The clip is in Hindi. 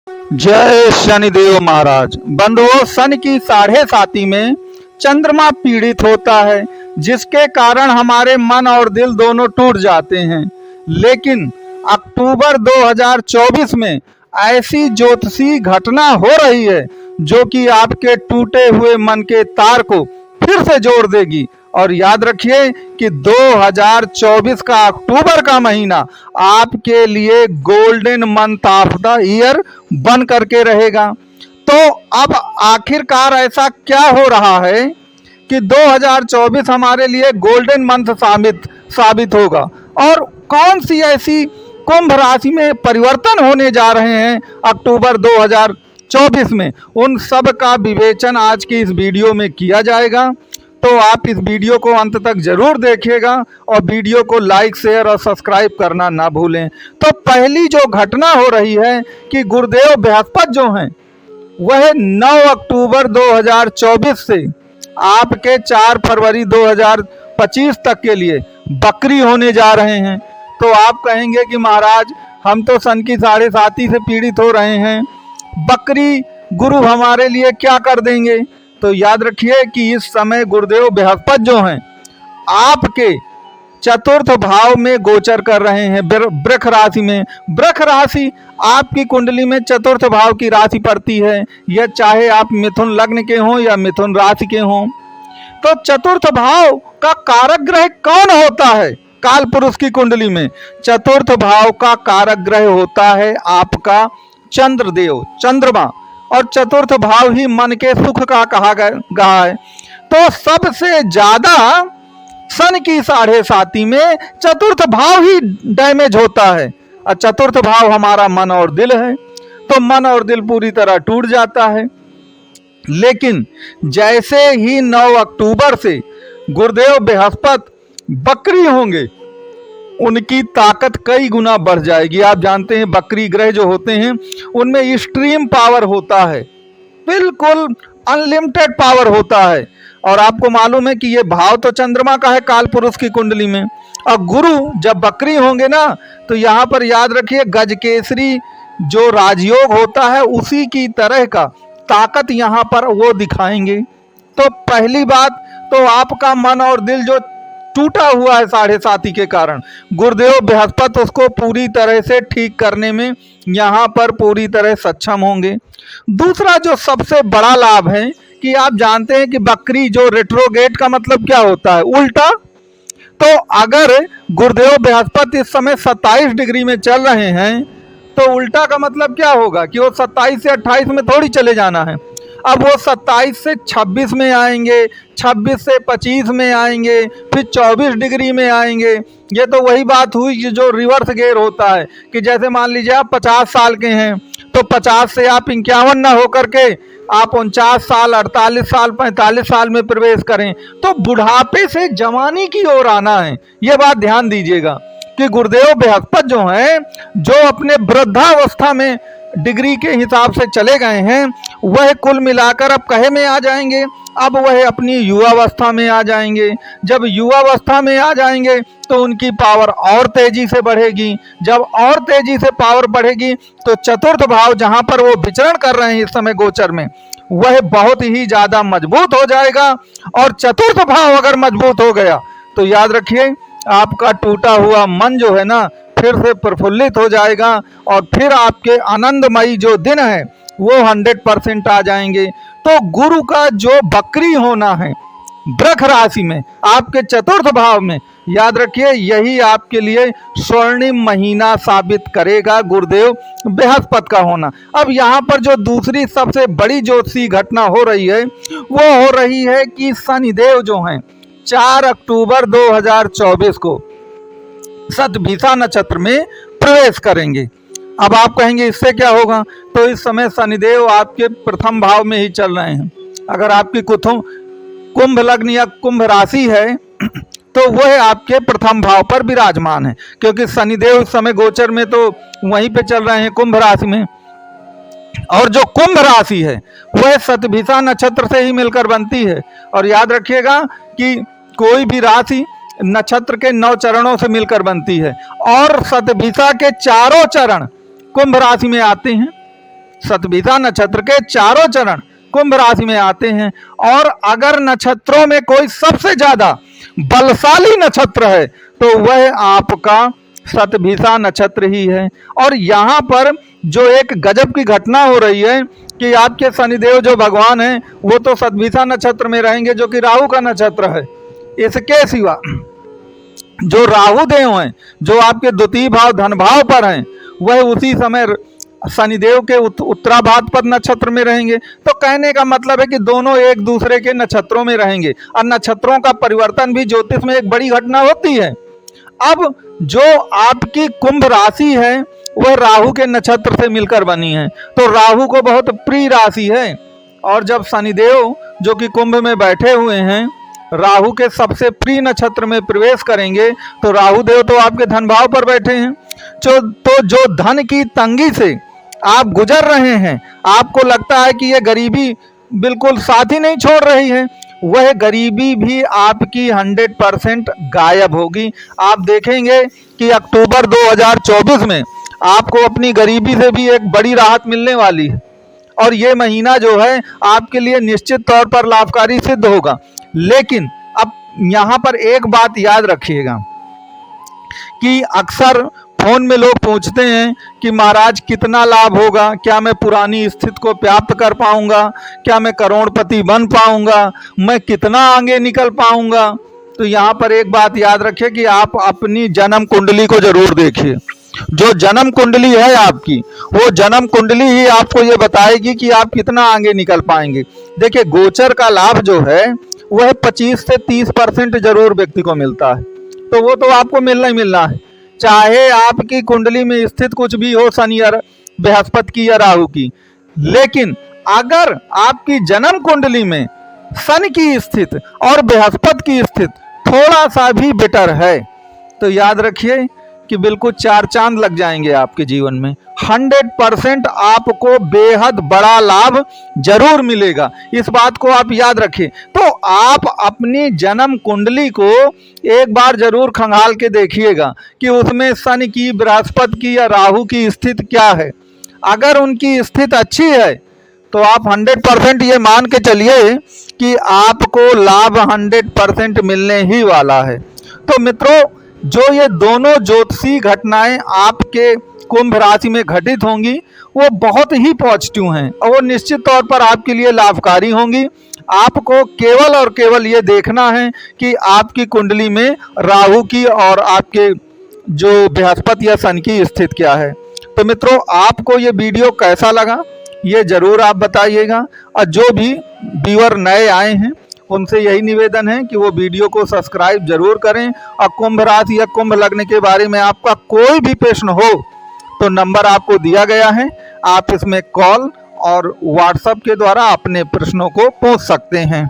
जय शनिदेव महाराज। बंधुओं, सन की 7.5 में चंद्रमा पीड़ित होता है, जिसके कारण हमारे मन और दिल दोनों टूट जाते हैं। लेकिन अक्टूबर 2024 में ऐसी ज्योतिषी घटना हो रही है जो कि आपके टूटे हुए मन के तार को फिर से जोड़ देगी। और याद रखिए कि 2024 का अक्टूबर का महीना आपके लिए golden month of the year बन करके रहेगा। तो अब आखिरकार ऐसा क्या हो रहा है कि 2024 हमारे लिए गोल्डन मंथ साबित होगा, और कौन सी ऐसी कुंभ राशि में परिवर्तन होने जा रहे हैं अक्टूबर 2024 में, उन सब का विवेचन आज की इस वीडियो में किया जाएगा। तो आप इस वीडियो को अंत तक जरूर देखिएगा और वीडियो को लाइक, शेयर और सब्सक्राइब करना ना भूलें। तो पहली जो घटना हो रही है कि गुरुदेव बृहस्पति जो हैं वह 9 अक्टूबर 2024 से आपके 4 फरवरी 2025 तक के लिए बकरी होने जा रहे हैं। तो आप कहेंगे कि महाराज, हम तो सन की 7.5 से पीड़ित हो रहे हैं, बकरी गुरु हमारे लिए क्या कर देंगे? तो याद रखिए कि इस समय गुरुदेव बृहस्पति जो हैं आपके 4th भाव में गोचर कर रहे हैं, वृष राशि में। वृष राशि आपकी कुंडली में 4th भाव की राशि पड़ती है, यह चाहे आप मिथुन लग्न के हों या मिथुन राशि के हों। तो 4th भाव का कारक ग्रह कौन होता है? काल पुरुष की कुंडली में 4th भाव का कारक ग्रह होता है आपका चंद्रदेव, चंद्रमा। और 4th भाव ही मन के सुख का कहा गया है। तो सबसे ज्यादा सन की 7.5 में 4th भाव ही डैमेज होता है, और 4th भाव हमारा मन और दिल है। तो मन और दिल पूरी तरह टूट जाता है। लेकिन जैसे ही 9 अक्टूबर से गुरुदेव बृहस्पति बकरी होंगे, उनकी ताकत कई गुना बढ़ जाएगी। आप जानते हैं बकरी ग्रह जो होते हैं उनमें एक्सट्रीम पावर होता है, बिल्कुल अनलिमिटेड पावर होता है। और आपको मालूम है कि ये भाव तो चंद्रमा का है काल पुरुष की कुंडली में, और गुरु जब बकरी होंगे ना, तो यहाँ पर याद रखिए गजकेसरी जो राजयोग होता है उसी की तरह का ताकत यहाँ पर वो दिखाएंगे। तो पहली बात तो आपका मन और दिल जो टूटा हुआ है 7.5 के कारण, गुरुदेव बृहस्पति उसको पूरी तरह से ठीक करने में यहाँ पर पूरी तरह सक्षम होंगे। दूसरा जो सबसे बड़ा लाभ है कि आप जानते हैं कि बकरी जो रेट्रोगेट का मतलब क्या होता है? उल्टा। तो अगर गुरुदेव बृहस्पति इस समय 27 डिग्री में चल रहे हैं, तो उल्टा का मतलब क्या होगा कि वो 27 से 28 में थोड़ी चले जाना है। अब वो 27 से 26 में आएंगे, 26 से 25 में आएंगे, फिर 24 डिग्री में आएंगे। ये तो वही बात हुई जो रिवर्स गेयर होता है कि जैसे मान लीजिए आप 50 साल के हैं, तो 50 से आप 51 ना होकर के आप 49 साल, 48 साल, 45 साल में प्रवेश करें, तो बुढ़ापे से जवानी की ओर आना है। ये बात ध्यान दीजिएगा कि गुरुदेव बृहस्पति जो हैं, जो अपने वृद्धावस्था में डिग्री के हिसाब से चले गए हैं, वह कुल मिलाकर अब कहे में आ जाएंगे, अब वह अपनी युवावस्था में आ जाएंगे। जब युवावस्था में आ जाएंगे तो उनकी पावर और तेजी से बढ़ेगी। जब और तेजी से पावर बढ़ेगी तो 4th भाव जहां पर वो विचरण कर रहे हैं इस समय गोचर में, वह बहुत ही ज्यादा मजबूत हो जाएगा। और 4th भाव अगर मजबूत हो गया तो याद रखिए आपका टूटा हुआ मन जो है ना फिर से प्रफुल्लित हो जाएगा, और फिर आपके आनंदमयी जो दिन है वो 100% आ जाएंगे। तो गुरु का जो बकरी होना है वृष राशि में आपके 4th भाव में, याद रखिए यही आपके लिए स्वर्णिम महीना साबित करेगा गुरुदेव बृहस्पति का होना। अब यहाँ पर जो दूसरी सबसे बड़ी ज्योतिषी घटना हो रही है वो हो रही है कि शनिदेव जो हैं 4 अक्टूबर 2024 को शतभिषा नक्षत्र में प्रवेश करेंगे। अब आप कहेंगे इससे क्या होगा? तो इस समय शनिदेव आपके प्रथम भाव में ही चल रहे हैं। अगर आपकी कुंभ लग्न या कुंभ राशि है तो वह आपके प्रथम भाव पर विराजमान है, क्योंकि शनिदेव इस समय गोचर में तो वहीं पे चल रहे हैं कुंभ राशि में। और जो कुंभ राशि है वह शतभिषा नक्षत्र से ही मिलकर बनती है। और याद रखिएगा कि कोई भी राशि नक्षत्र के 9 चरणों से मिलकर बनती है, और शतभिषा के 4 चरण कुंभ राशि में आते हैं। शतभिषा नक्षत्र के चारों चरण कुंभ राशि में आते हैं। और अगर नक्षत्रों में कोई सबसे ज्यादा बलशाली नक्षत्र है तो वह आपका शतभिषा नक्षत्र ही है। और यहाँ पर जो एक गजब की घटना हो रही है कि आपके शनिदेव जो भगवान हैं वो तो शतभिषा नक्षत्र में रहेंगे, जो कि राहु का नक्षत्र है। इसके सिवा जो राहु देव हैं, जो आपके द्वितीय भाव धन भाव पर हैं, वह उसी समय शनिदेव के उत्तराभाद्र नक्षत्र में रहेंगे। तो कहने का मतलब है कि दोनों एक दूसरे के नक्षत्रों में रहेंगे। और नक्षत्रों का परिवर्तन भी ज्योतिष में एक बड़ी घटना होती है। अब जो आपकी कुंभ राशि है वह राहु के नक्षत्र से मिलकर बनी है, तो राहु को बहुत प्रिय राशि है। और जब शनिदेव जो कि कुंभ में बैठे हुए हैं राहु के सबसे प्रिय नक्षत्र में प्रवेश करेंगे, तो राहु देव तो आपके धन भाव पर बैठे हैं। तो जो धन की तंगी से आप गुजर रहे हैं, आपको लगता है कि ये गरीबी बिल्कुल साथ ही नहीं छोड़ रही है, वह गरीबी भी आपकी 100% गायब होगी। आप देखेंगे कि अक्टूबर 2024 में आपको अपनी गरीबी से भी एक बड़ी राहत मिलने वाली है। और ये महीना जो है आपके लिए निश्चित तौर पर लाभकारी सिद्ध होगा। लेकिन अब यहाँ पर एक बात याद रखिएगा कि अक्सर फोन में लोग पूछते हैं कि महाराज कितना लाभ होगा, क्या मैं पुरानी स्थिति को प्राप्त कर पाऊंगा, क्या मैं करोड़पति बन पाऊंगा, मैं कितना आगे निकल पाऊंगा। तो यहाँ पर एक बात याद रखिए कि आप अपनी जन्म कुंडली को जरूर देखिए। जो जन्म कुंडली है आपकी, वो जन्म कुंडली ही आपको ये बताएगी कि आप कितना आगे निकल पाएंगे। देखिए, गोचर का लाभ जो है वह 25 से 30% जरूर व्यक्ति को मिलता है, तो वो तो आपको मिलना ही मिलना है, चाहे आपकी कुंडली में स्थित कुछ भी हो, शनि या बृहस्पति की या राहु की। लेकिन अगर आपकी जन्म कुंडली में शनि की स्थिति और बृहस्पति की स्थिति थोड़ा सा भी बेटर है, तो याद रखिए कि बिल्कुल 4 चांद लग जाएंगे आपके जीवन में। 100% आपको बेहद बड़ा लाभ जरूर मिलेगा, इस बात को आप याद रखिए। तो आप अपनी जन्म कुंडली को एक बार जरूर खंगाल के देखिएगा कि उसमें शनि की, बृहस्पति की या राहु की स्थिति क्या है। अगर उनकी स्थिति अच्छी है तो आप 100% ये मान के चलिए कि आपको लाभ 100% मिलने ही वाला है। तो मित्रों, जो ये दोनों ज्योतिषीय घटनाएं आपके कुंभ राशि में घटित होंगी वो बहुत ही पॉजिटिव हैं और वो निश्चित तौर पर आपके लिए लाभकारी होंगी। आपको केवल और केवल ये देखना है कि आपकी कुंडली में राहु की और आपके जो बृहस्पति या शनि की स्थिति क्या है। तो मित्रों, आपको ये वीडियो कैसा लगा ये जरूर आप बताइएगा। और जो भी व्यूअर नए आए हैं उनसे यही निवेदन है कि वो वीडियो को सब्सक्राइब जरूर करें। और कुंभ राशि या कुंभ लग्न के बारे में आपका कोई भी प्रश्न हो तो नंबर आपको दिया गया है, आप इसमें कॉल और व्हाट्सएप के द्वारा अपने प्रश्नों को पूछ सकते हैं।